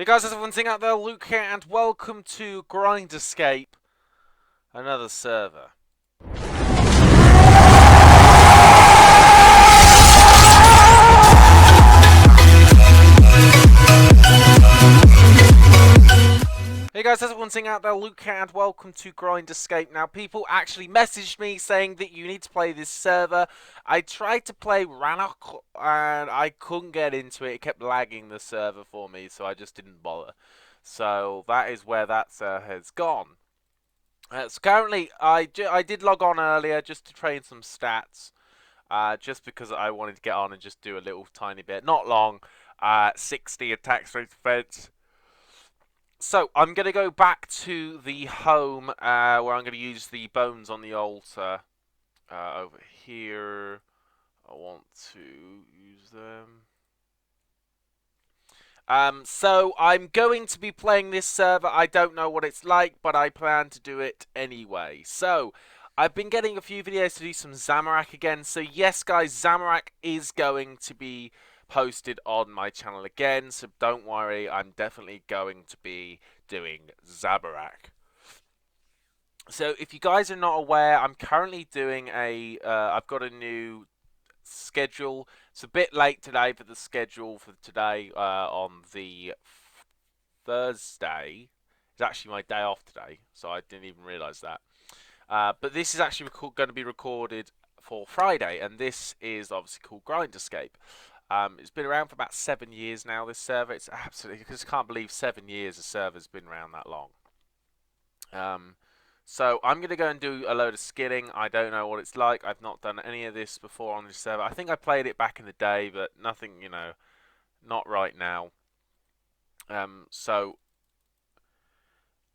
Hey guys, how's everyone sitting out there? Luke here, and welcome to GrinderScape, another server. Hey guys, how's everyone sitting out there? Luke here, and welcome to GrinderScape. Now, people actually messaged me saying that you need to play this server. I tried to play Rannoch, and I couldn't get into it. It kept lagging the server for me, so I just didn't bother. So that is where that has gone. So currently, I did log on earlier just to train some stats, just because I wanted to get on and just do a little tiny bit, not long, 60 attack, strength, defense. So I'm going to go back to the home, where I'm going to use the bones on the altar. Over here, I want to use them. So I'm going to be playing this server. I don't know what it's like, but I plan to do it anyway. So I've been getting a few videos to do some Zamorak again. So yes, guys, Zamorak is going to be posted on my channel again. So don't worry, I'm definitely going to be doing Zamorak. So if you guys are not aware, I'm currently doing I've got a new schedule. It's a bit late today for the schedule for today on the Thursday. It's actually my day off today, so I didn't even realise that. But this is actually going to be recorded for Friday, and this is obviously called GrinderScape. It's been around for about 7 years now, this server. It's absolutely, I just can't believe 7 years a server's been around that long. So I'm going to go and do a load of skilling. I don't know what it's like. I've not done any of this before on this server. I think I played it back in the day, but nothing, you know, not right now. So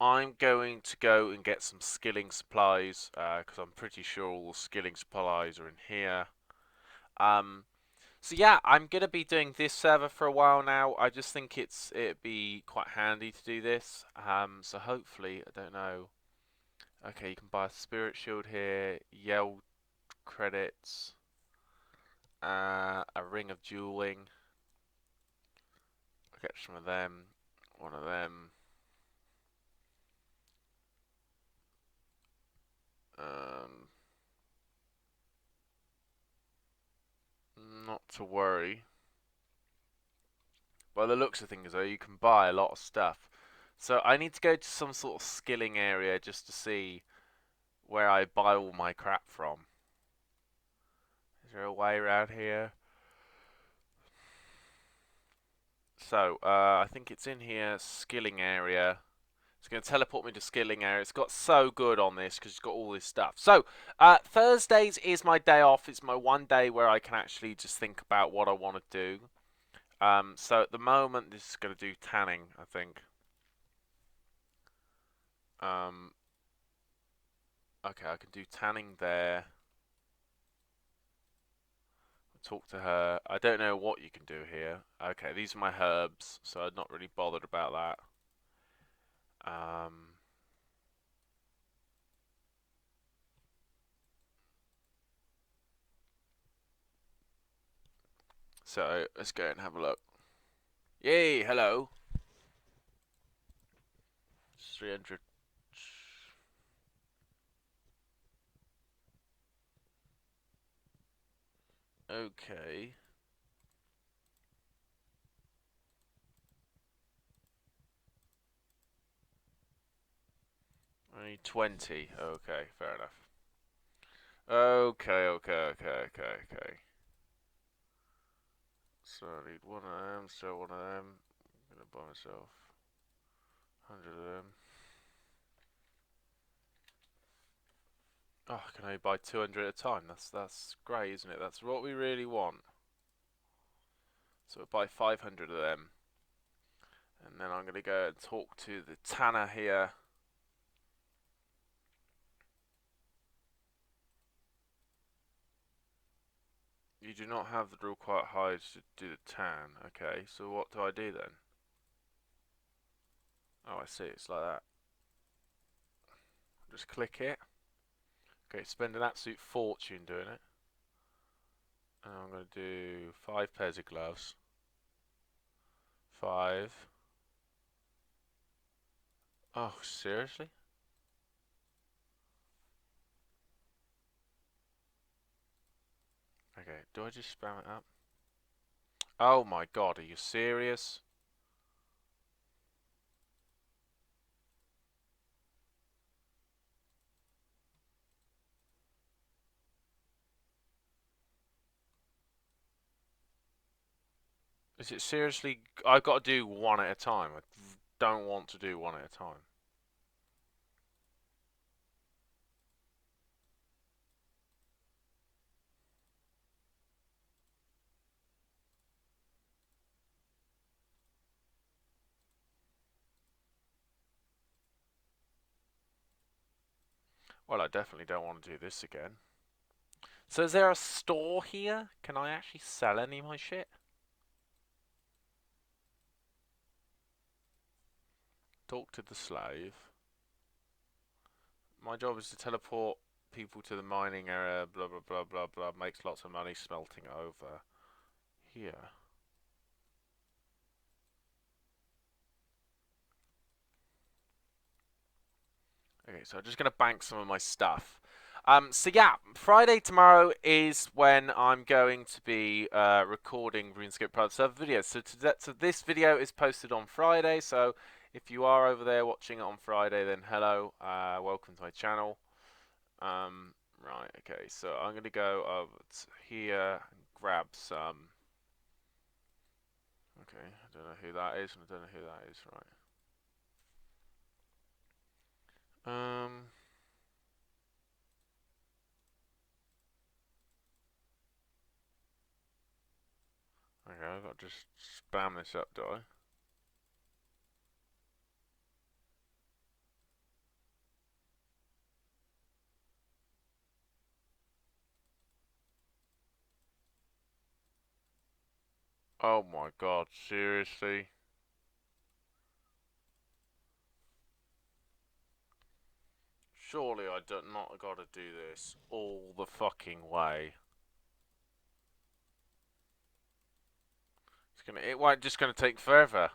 I'm going to go and get some skilling supplies, because I'm pretty sure all the skilling supplies are in here. So yeah, I'm going to be doing this server for a while now. I just think it'd be quite handy to do this. So hopefully, I don't know. Okay, you can buy a spirit shield here, yell credits, a ring of dueling. I'll get some of them, one of them. Not to worry. By the looks of things though, you can buy a lot of stuff. So I need to go to some sort of skilling area just to see where I buy all my crap from. Is there a way around here? So, I think it's in here, skilling area. It's going to teleport me to skilling area. It's got so good on this because it's got all this stuff. So, Thursdays is my day off. It's my one day where I can actually just think about what I want to do. So at the moment, this is going to do tanning, I think. Okay, I can do tanning there. Talk to her. I don't know what you can do here. Okay, these are my herbs, so I'm not really bothered about that. So let's go and have a look. Yay, hello. 300. Okay. Only 20. Okay, fair enough. Okay. So I need one of them, so one of them. I'm gonna buy myself 100 of them. Oh, I can only buy 200 at a time. That's great, isn't it? That's what we really want. So we'll buy 500 of them. And then I'm gonna go and talk to the tanner here. You do not have the required hides to do the tan. Okay, so what do I do then? Oh, I see. It's like that. Just click it. Okay, spend an absolute fortune doing it. And I'm going to do 5 pairs of gloves. 5. Oh, seriously? Okay, do I just spam it up? Oh my god, are you serious? Is it seriously? I've got to do one at a time. I don't want to do one at a time. Well, I definitely don't want to do this again. So is there a store here? Can I actually sell any of my shit? Talk to the slave. My job is to teleport people to the mining area, blah blah blah blah blah. Makes lots of money smelting over here. Okay, so I'm just gonna bank some of my stuff. So yeah, Friday tomorrow is when I'm going to be recording RuneScape Private Server videos. So this video is posted on Friday. So if you are over there watching it on Friday, then hello, welcome to my channel. Right, okay, so I'm gonna go over to here and grab some. Okay, I don't know who that is, and I don't know who that is. Right. Okay, I've got to just spam this up, do I? Oh my god, seriously? Surely I do not got to do this all the fucking way. It won't just gonna take forever.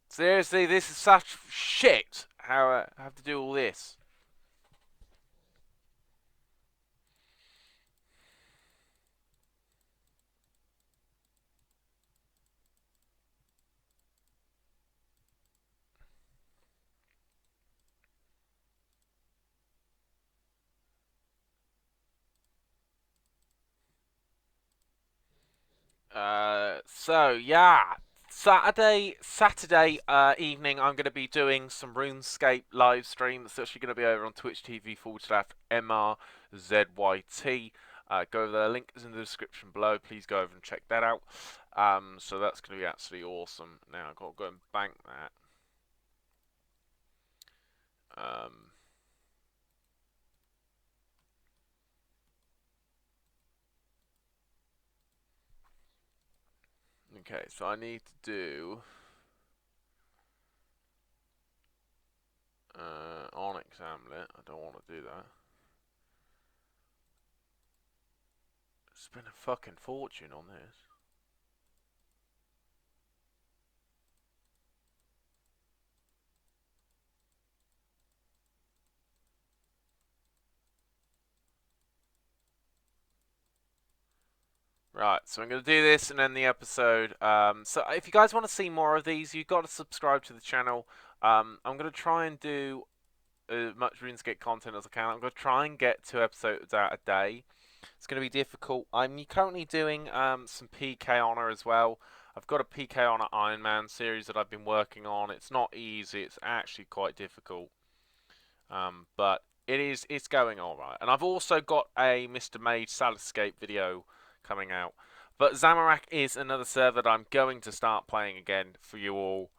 Seriously, this is such shit. How I have to do all this. So yeah, Saturday evening, I'm going to be doing some RuneScape live stream. It's actually going to be over on Twitch TV/MRZYT. Go over there. Link is in the description below. Please go over and check that out. So that's going to be absolutely awesome. Now I've got to go and bank that. Okay, so I need to do Onyx Amulet. I don't want to do that. Spend a fucking fortune on this. Right, so I'm going to do this and end the episode. So if you guys want to see more of these, you've got to subscribe to the channel. I'm going to try and do as much RuneScape content as I can. I'm going to try and get 2 episodes out a day. It's going to be difficult. I'm currently doing some PK Honor as well. I've got a PK Honor Iron Man series that I've been working on. It's not easy. It's actually quite difficult. But it's going alright. And I've also got a Mr. Mage Salad video coming out. But Zamorak is another server that I'm going to start playing again for you all.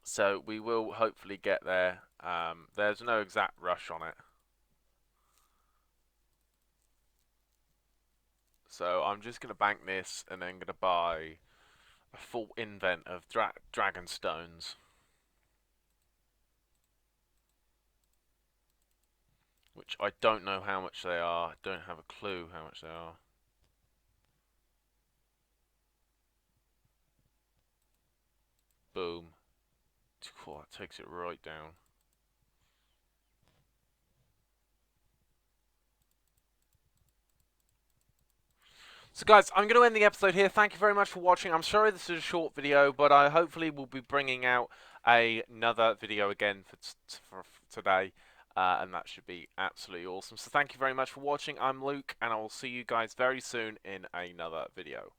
So we will hopefully get there. There's no exact rush on it. So I'm just going to bank this and then going to buy a full invent of dragon stones. Which I don't know how much they are. I don't have a clue how much they are. Boom. Cool, that takes it right down. So guys, I'm going to end the episode here. Thank you very much for watching. I'm sorry this is a short video, but I hopefully will be bringing out another video again for today. And that should be absolutely awesome. So thank you very much for watching. I'm Luke, and I will see you guys very soon in another video.